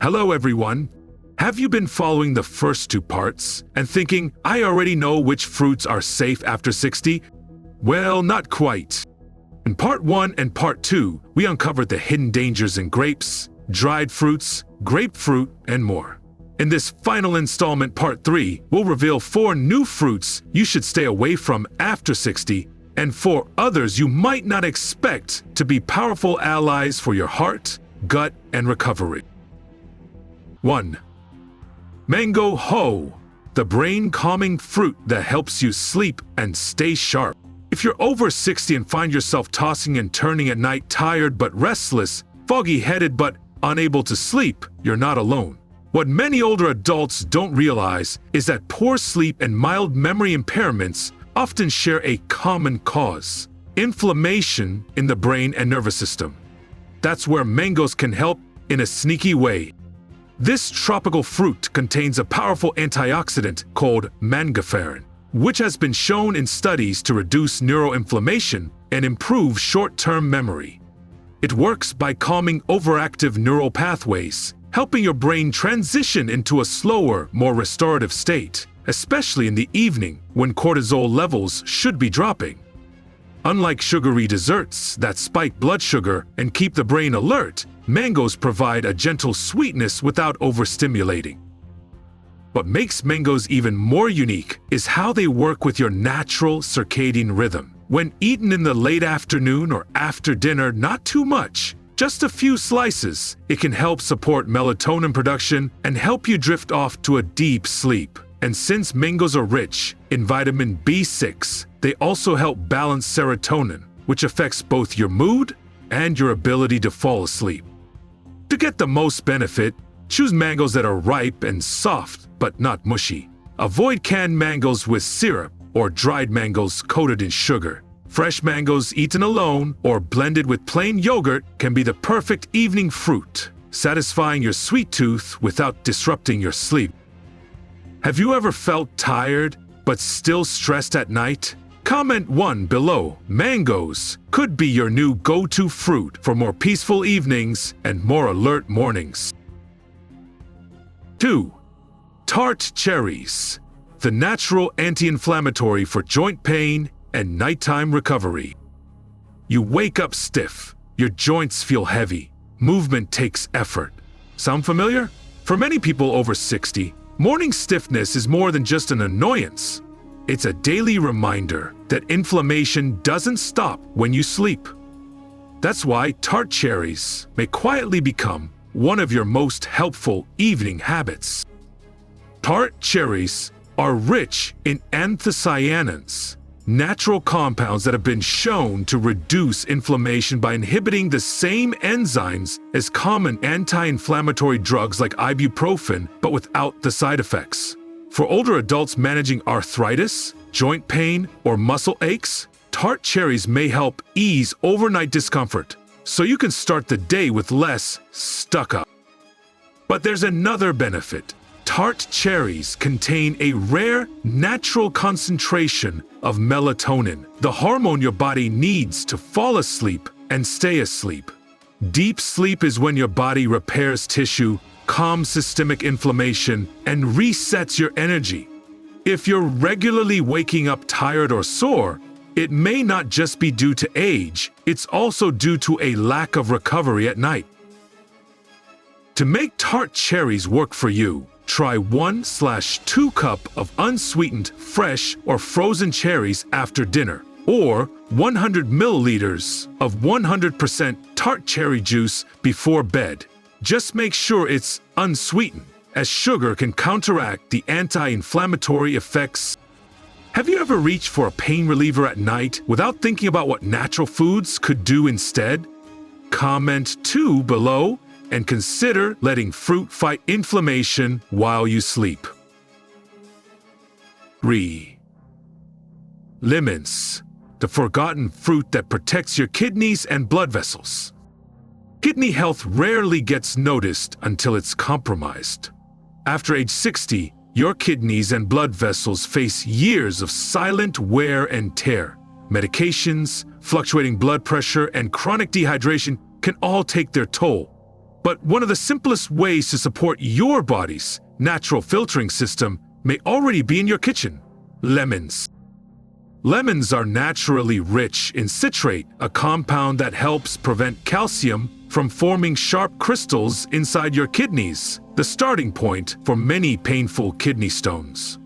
Hello everyone. Have you been following the first two parts and thinking, I already know which fruits are safe after 60? Well, not quite. In part 1 and part 2, we uncovered the hidden dangers in grapes, dried fruits, grapefruit, and more. In this final installment, part 3, we'll reveal 4 new fruits you should stay away from after 60 and 4 others you might not expect to be powerful allies for your heart, gut, and recovery. 1. Mango Ho, the brain-calming fruit that helps you sleep and stay sharp. If you're over 60 and find yourself tossing and turning at night, tired but restless, foggy-headed but unable to sleep, you're not alone. What many older adults don't realize is that poor sleep and mild memory impairments often share a common cause: inflammation in the brain and nervous system. That's where mangoes can help in a sneaky way. This tropical fruit contains a powerful antioxidant called mangaferin, which has been shown in studies to reduce neuroinflammation and improve short-term memory. It works by calming overactive neural pathways, helping your brain transition into a slower, more restorative state, especially in the evening when cortisol levels should be dropping. Unlike sugary desserts that spike blood sugar and keep the brain alert, mangoes provide a gentle sweetness without overstimulating. What makes mangoes even more unique is how they work with your natural circadian rhythm. When eaten in the late afternoon or after dinner, not too much, just a few slices, it can help support melatonin production and help you drift off to a deep sleep. And since mangoes are rich in vitamin B6, they also help balance serotonin, which affects both your mood and your ability to fall asleep. To get the most benefit, choose mangoes that are ripe and soft but not mushy. Avoid canned mangoes with syrup or dried mangoes coated in sugar. Fresh mangoes eaten alone or blended with plain yogurt can be the perfect evening fruit, satisfying your sweet tooth without disrupting your sleep. Have you ever felt tired but still stressed at night? Comment 1 below. Mangoes could be your new go-to fruit for more peaceful evenings and more alert mornings. 2. Tart Cherries, the natural anti-inflammatory for joint pain and nighttime recovery. You wake up stiff, your joints feel heavy, movement takes effort. Sound familiar? For many people over 60, morning stiffness is more than just an annoyance. It's a daily reminder that inflammation doesn't stop when you sleep. That's why Tart Cherries may quietly become one of your most helpful evening habits. Tart Cherries are rich in anthocyanins, natural compounds that have been shown to reduce inflammation by inhibiting the same enzymes as common anti-inflammatory drugs like ibuprofen, but without the side effects. For older adults managing arthritis, joint pain, or muscle aches, Tart Cherries may help ease overnight discomfort, so you can start the day with less stuck up. But there's another benefit. Tart Cherries contain a rare, natural concentration of melatonin, the hormone your body needs to fall asleep and stay asleep. Deep sleep is when your body repairs tissue, calms systemic inflammation, and resets your energy. If you're regularly waking up tired or sore, it may not just be due to age, it's also due to a lack of recovery at night. To make Tart Cherries work for you, try 1/2 cup of unsweetened, fresh, or frozen cherries after dinner, or 100 milliliters of 100% tart cherry juice before bed. Just make sure it's unsweetened, as sugar can counteract the anti-inflammatory effects. Have you ever reached for a pain reliever at night without thinking about what natural foods could do instead? Comment 2 below and consider letting fruit fight inflammation while you sleep. 3. Lemons, the forgotten fruit that protects your kidneys and blood vessels. Kidney health rarely gets noticed until it's compromised. After age 60, your kidneys and blood vessels face years of silent wear and tear. Medications, fluctuating blood pressure, and chronic dehydration can all take their toll. But one of the simplest ways to support your body's natural filtering system may already be in your kitchen: lemons. Lemons are naturally rich in citrate, a compound that helps prevent calcium from forming sharp crystals inside your kidneys, the starting point for many painful kidney stones.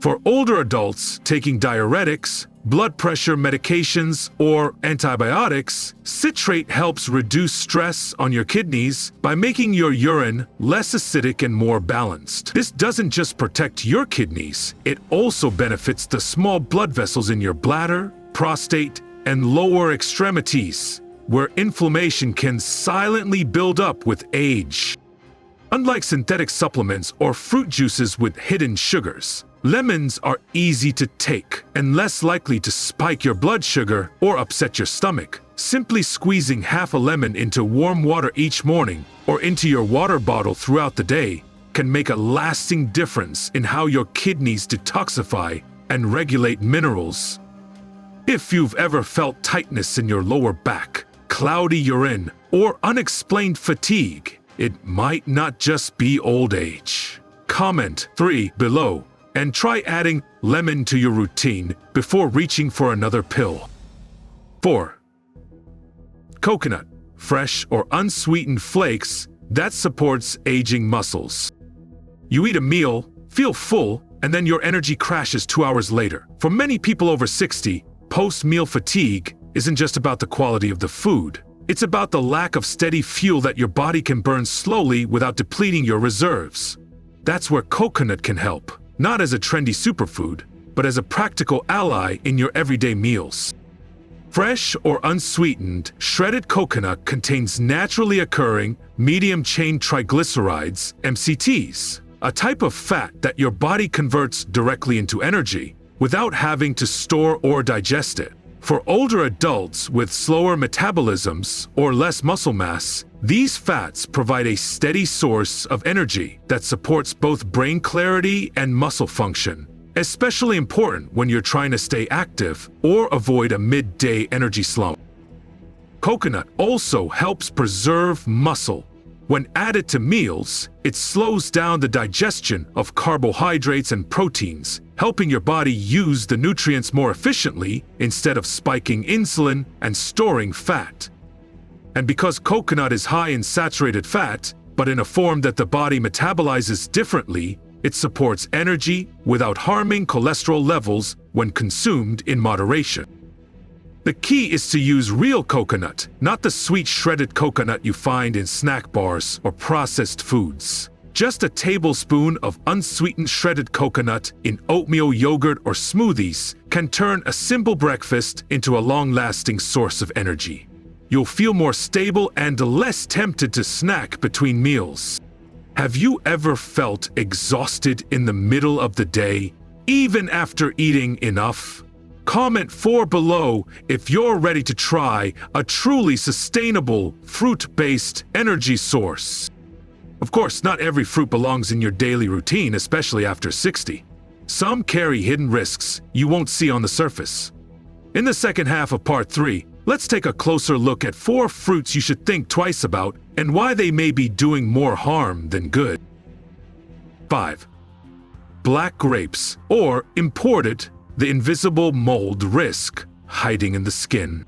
For older adults taking diuretics, blood pressure medications, or antibiotics, citrate helps reduce stress on your kidneys by making your urine less acidic and more balanced. This doesn't just protect your kidneys, it also benefits the small blood vessels in your bladder, prostate, and lower extremities, where inflammation can silently build up with age. Unlike synthetic supplements or fruit juices with hidden sugars, lemons are easy to take and less likely to spike your blood sugar or upset your stomach. Simply squeezing half a lemon into warm water each morning or into your water bottle throughout the day can make a lasting difference in how your kidneys detoxify and regulate minerals. If you've ever felt tightness in your lower back, cloudy urine, or unexplained fatigue, it might not just be old age. Comment 3 below and try adding lemon to your routine before reaching for another pill. 4. Coconut, fresh or unsweetened flakes that supports aging muscles. You eat a meal, feel full, and then your energy crashes 2 hours later. For many people over 60, post-meal fatigue isn't just about the quality of the food. It's about the lack of steady fuel that your body can burn slowly without depleting your reserves. That's where coconut can help, not as a trendy superfood, but as a practical ally in your everyday meals. Fresh or unsweetened, shredded coconut contains naturally occurring medium-chain triglycerides, MCTs, a type of fat that your body converts directly into energy without having to store or digest it. For older adults with slower metabolisms or less muscle mass, these fats provide a steady source of energy that supports both brain clarity and muscle function, especially important when you're trying to stay active or avoid a midday energy slump. Coconut also helps preserve muscle. When added to meals, it slows down the digestion of carbohydrates and proteins, helping your body use the nutrients more efficiently instead of spiking insulin and storing fat. And because coconut is high in saturated fat, but in a form that the body metabolizes differently, it supports energy without harming cholesterol levels when consumed in moderation. The key is to use real coconut, not the sweet shredded coconut you find in snack bars or processed foods. Just a tablespoon of unsweetened shredded coconut in oatmeal, yogurt, or smoothies can turn a simple breakfast into a long-lasting source of energy. You'll feel more stable and less tempted to snack between meals. Have you ever felt exhausted in the middle of the day, even after eating enough? Comment 4 below if you're ready to try a truly sustainable, fruit-based energy source. Of course, not every fruit belongs in your daily routine, especially after 60. Some carry hidden risks you won't see on the surface. In the second half of Part 3, let's take a closer look at 4 fruits you should think twice about and why they may be doing more harm than good. 5. Black grapes, or imported, the invisible mold risk hiding in the skin.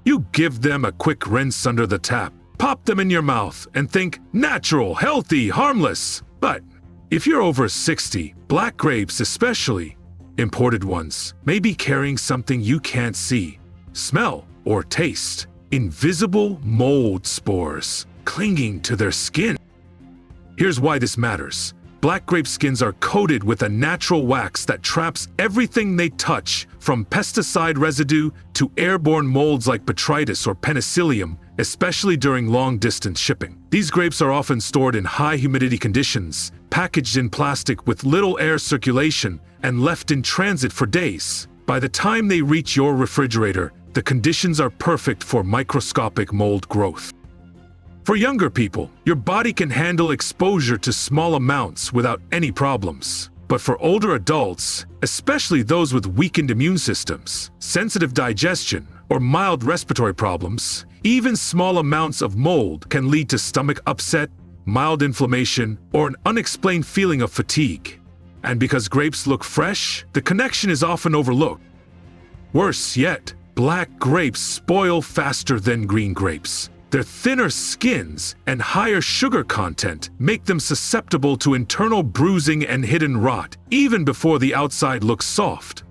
You give them a quick rinse under the tap, pop them in your mouth, and think natural, healthy, harmless. But if you're over 60, black grapes, especially imported ones, may be carrying something you can't see, smell, or taste: invisible mold spores clinging to their skin. Here's why this matters. Black grape skins are coated with a natural wax that traps everything they touch, from pesticide residue to airborne molds like botrytis or penicillium, especially during long-distance shipping. These grapes are often stored in high humidity conditions, packaged in plastic with little air circulation, and left in transit for days. By the time they reach your refrigerator, the conditions are perfect for microscopic mold growth. For younger people, your body can handle exposure to small amounts without any problems. But for older adults, especially those with weakened immune systems, sensitive digestion, or mild respiratory problems, Even small amounts of mold can lead to stomach upset, mild inflammation, or an unexplained feeling of fatigue. And because grapes look fresh, the connection is often overlooked. Worse yet, black grapes spoil faster than green grapes. Their thinner skins and higher sugar content make them susceptible to internal bruising and hidden rot, even before the outside looks soft.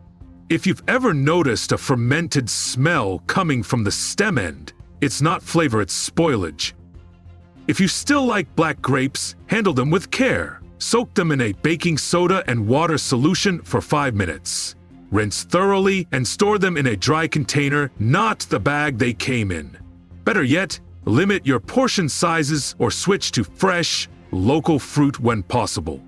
If you've ever noticed a fermented smell coming from the stem end, it's not flavor, it's spoilage. If you still like black grapes, handle them with care. Soak them in a baking soda and water solution for 5 minutes. Rinse thoroughly and store them in a dry container, not the bag they came in. Better yet, limit your portion sizes or switch to fresh, local fruit when possible.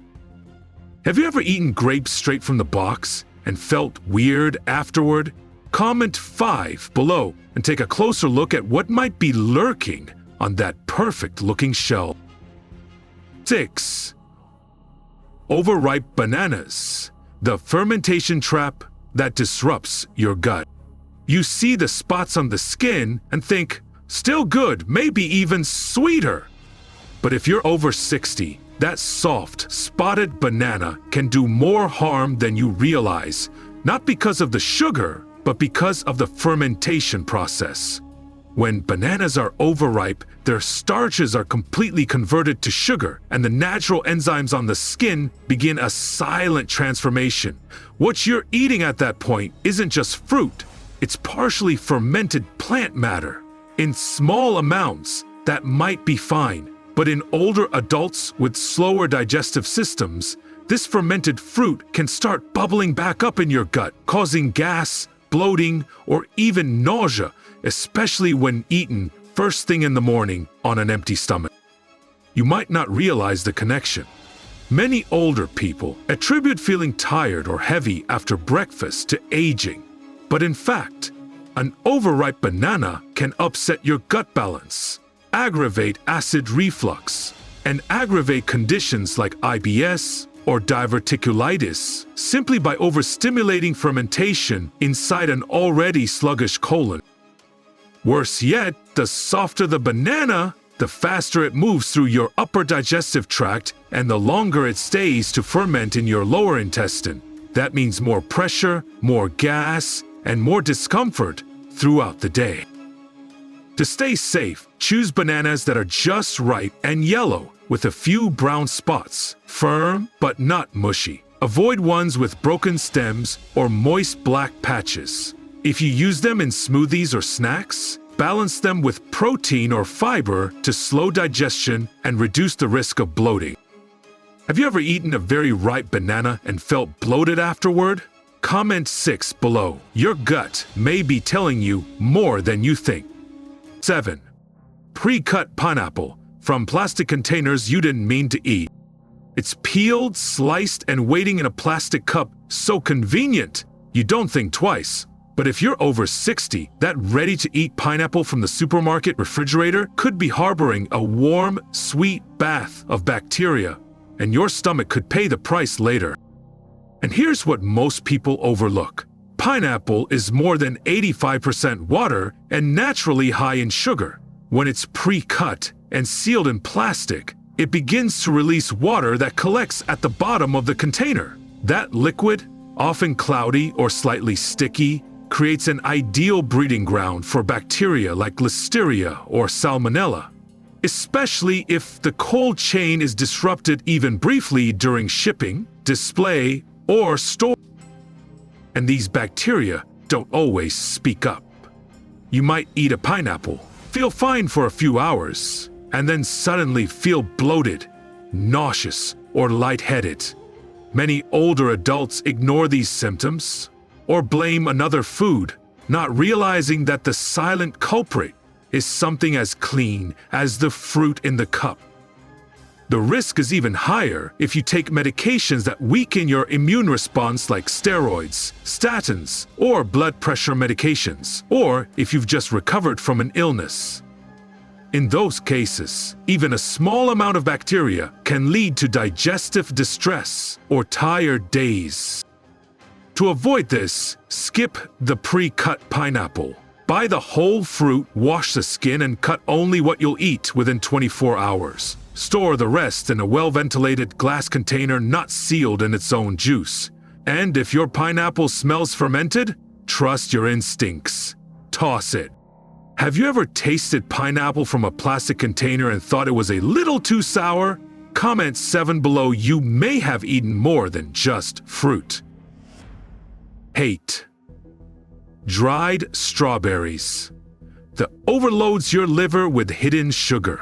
Have you ever eaten grapes straight from the box and felt weird afterward? Comment 5 below and take a closer look at what might be lurking on that perfect-looking shell. 6. Overripe bananas, the fermentation trap that disrupts your gut. You see the spots on the skin and think, still good, maybe even sweeter. But if you're over 60, that soft, spotted banana can do more harm than you realize, not because of the sugar, but because of the fermentation process. When bananas are overripe, their starches are completely converted to sugar, and the natural enzymes on the skin begin a silent transformation. What you're eating at that point isn't just fruit, it's partially fermented plant matter. In small amounts, that might be fine, but in older adults with slower digestive systems, this fermented fruit can start bubbling back up in your gut, causing gas, bloating, or even nausea, especially when eaten first thing in the morning on an empty stomach. You might not realize the connection. Many older people attribute feeling tired or heavy after breakfast to aging, but in fact, an overripe banana can upset your gut balance, aggravate acid reflux, and aggravate conditions like IBS or diverticulitis simply by overstimulating fermentation inside an already sluggish colon. Worse yet, the softer the banana, the faster it moves through your upper digestive tract and the longer it stays to ferment in your lower intestine. That means more pressure, more gas, and more discomfort throughout the day. To stay safe, choose bananas that are just ripe and yellow with a few brown spots, firm but not mushy. Avoid ones with broken stems or moist black patches. If you use them in smoothies or snacks, balance them with protein or fiber to slow digestion and reduce the risk of bloating. Have you ever eaten a very ripe banana and felt bloated afterward? Comment 6 below. Your gut may be telling you more than you think. 7. Pre-cut pineapple from plastic containers you didn't mean to eat. It's peeled, sliced, and waiting in a plastic cup, so convenient, you don't think twice. But if you're over 60, that ready-to-eat pineapple from the supermarket refrigerator could be harboring a warm, sweet bath of bacteria, and your stomach could pay the price later. And here's what most people overlook. Pineapple is more than 85% water and naturally high in sugar. When it's pre-cut and sealed in plastic, it begins to release water that collects at the bottom of the container. That liquid, often cloudy or slightly sticky, creates an ideal breeding ground for bacteria like Listeria or Salmonella, especially if the cold chain is disrupted even briefly during shipping, display, or store. And these bacteria don't always speak up. You might eat a pineapple, feel fine for a few hours, and then suddenly feel bloated, nauseous, or lightheaded. Many older adults ignore these symptoms or blame another food, not realizing that the silent culprit is something as clean as the fruit in the cup. The risk is even higher if you take medications that weaken your immune response like steroids, statins, or blood pressure medications, or if you've just recovered from an illness. In those cases, even a small amount of bacteria can lead to digestive distress or tired days. To avoid this, skip the pre-cut pineapple. Buy the whole fruit, wash the skin, and cut only what you'll eat within 24 hours. Store the rest in a well-ventilated glass container not sealed in its own juice. And if your pineapple smells fermented, trust your instincts. Toss it. Have you ever tasted pineapple from a plastic container and thought it was a little too sour? Comment 7 below. You may have eaten more than just fruit. Hate. Dried strawberries. That overloads your liver with hidden sugar.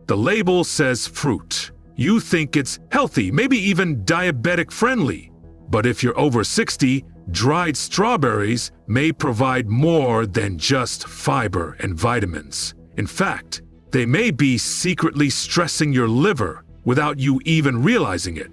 The label says fruit. You think it's healthy, maybe even diabetic friendly. But if you're over 60, dried strawberries may provide more than just fiber and vitamins. In fact, they may be secretly stressing your liver without you even realizing it.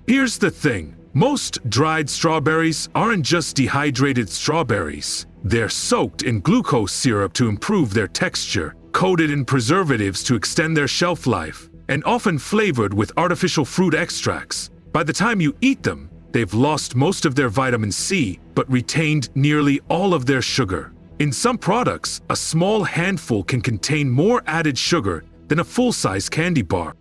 Here's the thing. Most dried strawberries aren't just dehydrated strawberries. They're soaked in glucose syrup to improve their texture, coated in preservatives to extend their shelf life, and often flavored with artificial fruit extracts. By the time you eat them, they've lost most of their vitamin C, but retained nearly all of their sugar. In some products, a small handful can contain more added sugar than a full-size candy bar.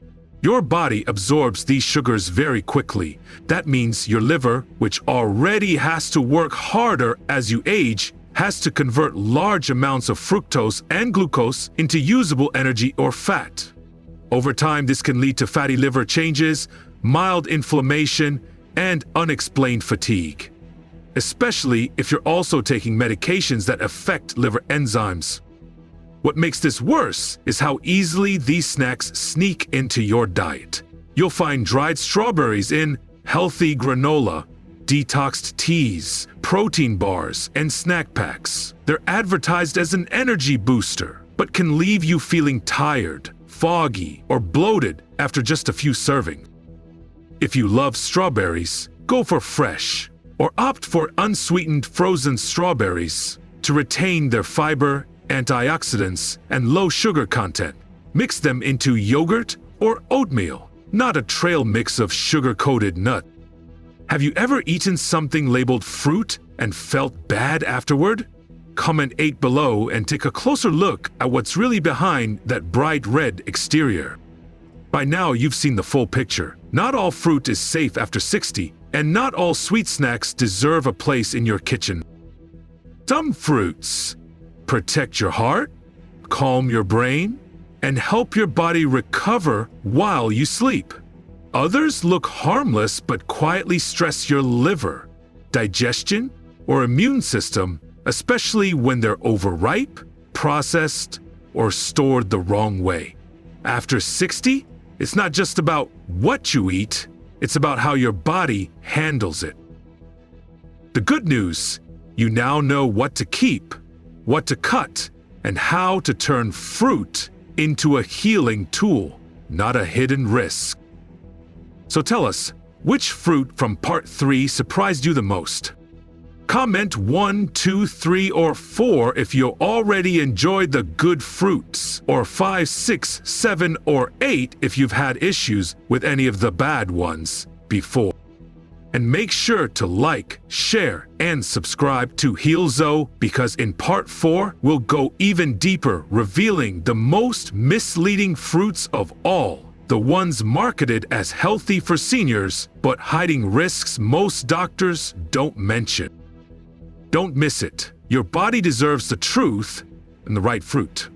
Your body absorbs these sugars very quickly. That means your liver, which already has to work harder as you age, has to convert large amounts of fructose and glucose into usable energy or fat. Over time, this can lead to fatty liver changes, mild inflammation, and unexplained fatigue, especially if you're also taking medications that affect liver enzymes. What makes this worse is how easily these snacks sneak into your diet. You'll find dried strawberries in healthy granola, detoxed teas, protein bars, and snack packs. They're advertised as an energy booster, but can leave you feeling tired, foggy, or bloated after just a few servings. If you love strawberries, go for fresh, or opt for unsweetened frozen strawberries to retain their fiber, antioxidants, and low sugar content. Mix them into yogurt or oatmeal, not a trail mix of sugar-coated nuts. Have you ever eaten something labeled fruit and felt bad afterward? Comment 8 below and take a closer look at what's really behind that bright red exterior. By now, you've seen the full picture. Not all fruit is safe after 60, and not all sweet snacks deserve a place in your kitchen. Some fruits protect your heart, calm your brain, and help your body recover while you sleep. Others look harmless but quietly stress your liver, digestion, or immune system, especially when they're overripe, processed, or stored the wrong way. After 60, it's not just about what you eat, it's about how your body handles it. The good news, you now know what to keep, what to cut, and how to turn fruit into a healing tool, not a hidden risk. So tell us, which fruit from part 3 surprised you the most? Comment 1, 2, 3, or 4 if you already enjoyed the good fruits, or 5, 6, 7, or 8 if you've had issues with any of the bad ones before. And make sure to like, share, and subscribe to HEALZO, because in part 4, we'll go even deeper, revealing the most misleading fruits of all, the ones marketed as healthy for seniors, but hiding risks most doctors don't mention. Don't miss it. Your body deserves the truth and the right fruit.